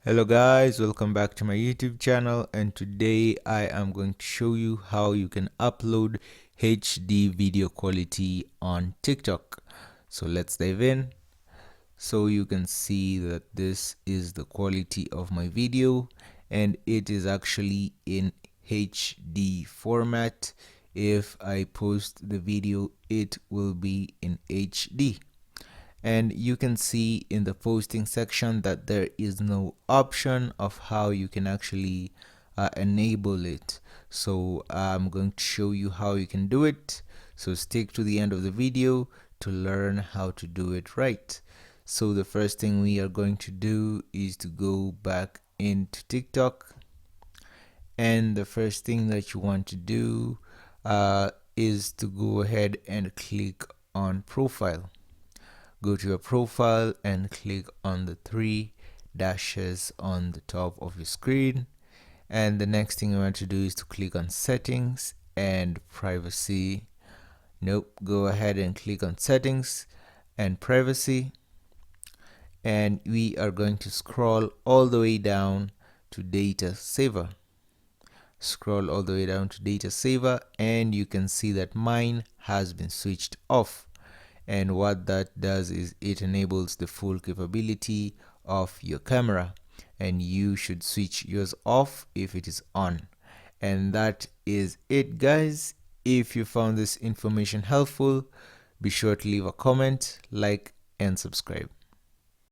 Hello guys, welcome back to my YouTube channel, and today I am going to show you how you can upload HD video quality on TikTok. So let's dive in. So you can see that this is the quality of my video and it is actually in HD format. If I post the video, it will be in HD. And you can see in the posting section that there is no option of how you can actually enable it. So I'm going to show you how you can do it. So stick to the end of the video to learn how to do it right. So the first thing we are going to do is to go back into TikTok, and the first thing that you want to do is to go ahead and click on profile. Go to your profile and click on the three dashes on the top of your screen, and the next thing you want to do is to click on settings and privacy. Go ahead and click on settings and privacy, and we are going to scroll all the way down to data saver. Scroll all the way down to data saver, and you can see that mine has been switched off. And what that does is it enables the full capability of your camera, and you should switch yours off if it is on. And that is it, guys. If you found this information helpful, be sure to leave a comment, like, and subscribe.